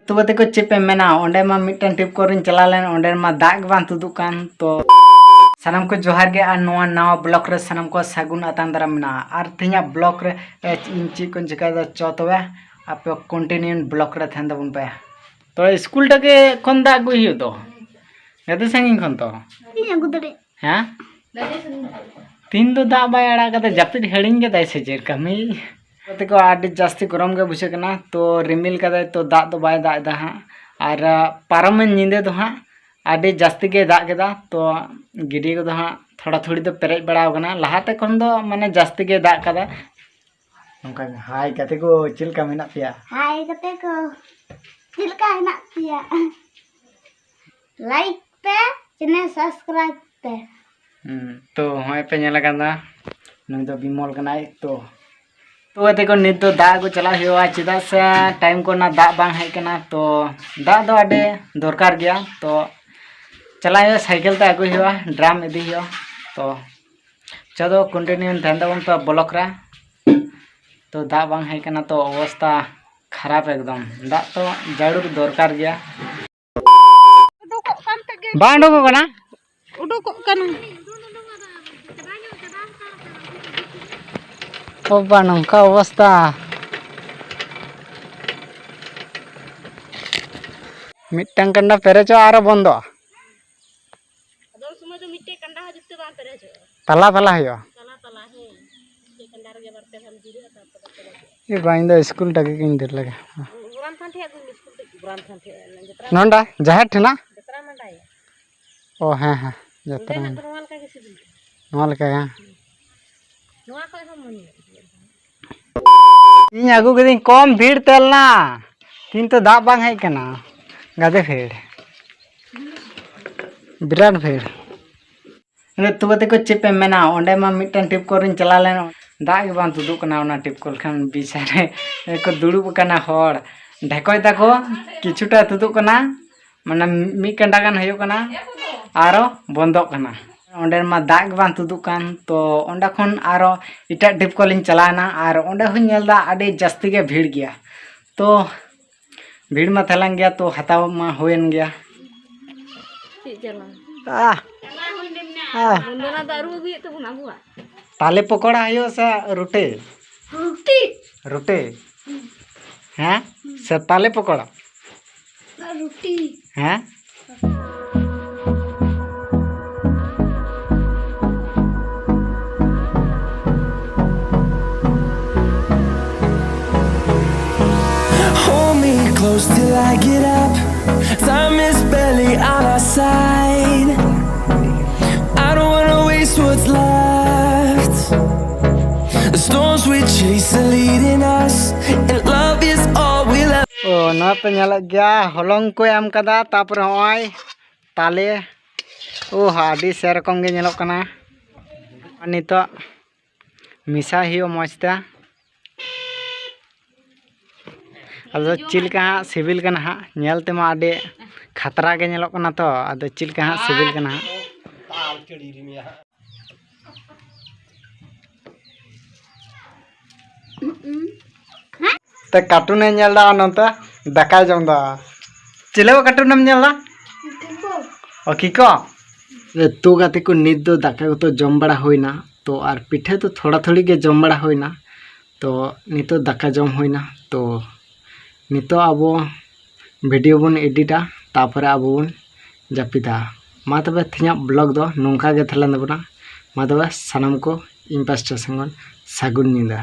तो गते को चेपे मेना ओंडे मा मिटन टिप कोरिन चला लेन ओंडे मा दाग बां तुदुक कान तो सानम को जोहार गे आर नोआ नवा ब्लॉक रे सानम को सागुन आतान दारा मेना आर तिना ब्लॉक रे इंची को चिका दा च तबे आपे कंटिन्यू ब्लॉक रे थान दबुन पे तो स्कूल टके कोन दा अगु हियो तो गते संगिन कोन तो इन अगु दरे हां तीन दो दा बाय आड़ा कते जापिद हेडिंग गे दाय से जेर कमी गते को आडी जास्ती गरम गे बुझे कना तो रिमिल कदे तो दा दो बाय दा दा हां आर पारम निंदे दो हां आडी जास्ती गे दा गेदा तो गिडी को दो हां थोड़ा थोड़ी तो पेरेज बड़ाव कना लहाते कोन दो माने जास्ती गे दा कदा नोका हाय गते को चिलका मेना पिया हाय गते को चिलका हेना पिया लाइक पे चैनल सब्सक्राइब पे तो होय पे नेला कना नुई दो बिमल कनाय तो गते को नित दो दाग को चला हुआ चिदा से टाइम को ना दाग बांग है कना तो दाग दो आडे दरकार गया तो चला हुआ साइकिल ते आगु हुआ ड्राम इदी हुआ तो चलो कंटिन्यू ध्यान दबन तो ब्लॉक रा तो दाग बांग है कना तो अवस्था खराब एकदम दाग तो जरूर दरकार गया बांडो को कना उडुको कना ओबा नंका अवस्था मिट्टन कंडा पेरेजो आरो बंदो अदो समय तो मिट्टे कंडा हजुते बा पेरेजो तला तला हयो तला तला हे के कंडा रे बरते हम जिरे ता पेरेजो ये बाइंदा स्कूल टके किन देर लगे बुरान थान थे स्कूल टके बुरान थान थे जत्रा नंडा जहार ठना जत्रा मंडाय ओ हां हां जत्रा नोवाल का के सिबिल नोवाल का नोवा को हम मन इन आगु के कम भीड़ तेलना किंतु दाग बांग है कना गादे भीड़ बिराट भीड़ ने तो गते को चेपे मेना ओंडे मा मिटन टिप कोरिन चला लेन दाग बांग तुदु कना ओना टिप कोल खान बिचारे को दुड़ुब कना होड़ ढेकोय ताको किछुटा तुदु कना माने मी कंडा गान हयो कना आरो बंदो कना ओंडे मा दाग बां तुदुक कान तो ओंडा खन आरो इटा डिप कोलिन चलाना और ओंडे हुन नेलदा आडी जास्ती गे भीड़ गया तो भीड़ मा थलांग गया तो हताव मा होयन गया बंदना दारू भी तो बुना बुआ ताले पकोड़ा आयो से रोटे रोटी रोटे हैं से ताले पकोड़ा रोटी हैं close till I get up. Time is barely on our side. I don't wanna waste what's left. The storms we chase are leading us, and love is all we'll have. Oh, na pe nyala gya holong ko am kada tapor hoy tale oh adi serokom ge nyelok kana anito misa hiyo mojta अदो चिलका हाँ civil कना हाँ नेलते मा आडे खतरा के नेलोक कना तो अदो चिलका हाँ सिविल कना हाँ ते कार्टून नेलदा नंता दाका जमदा चिले कार्टून नेलदा ओ किको तो गाते को निद दो दाका को तो जम बड़ा होइना तो आर पिठे तो थोड़ा थोड़ी के जम बड़ा होइना तो नितो दाका जम होइना तो नितो अब वीडियो बन एडिटा तापर अब बन जापिदा मा तबे थिया ब्लॉग दो नोंका गे थलान दबना मा तबे सानाम को इन पास्टा संगन सागुन निदा।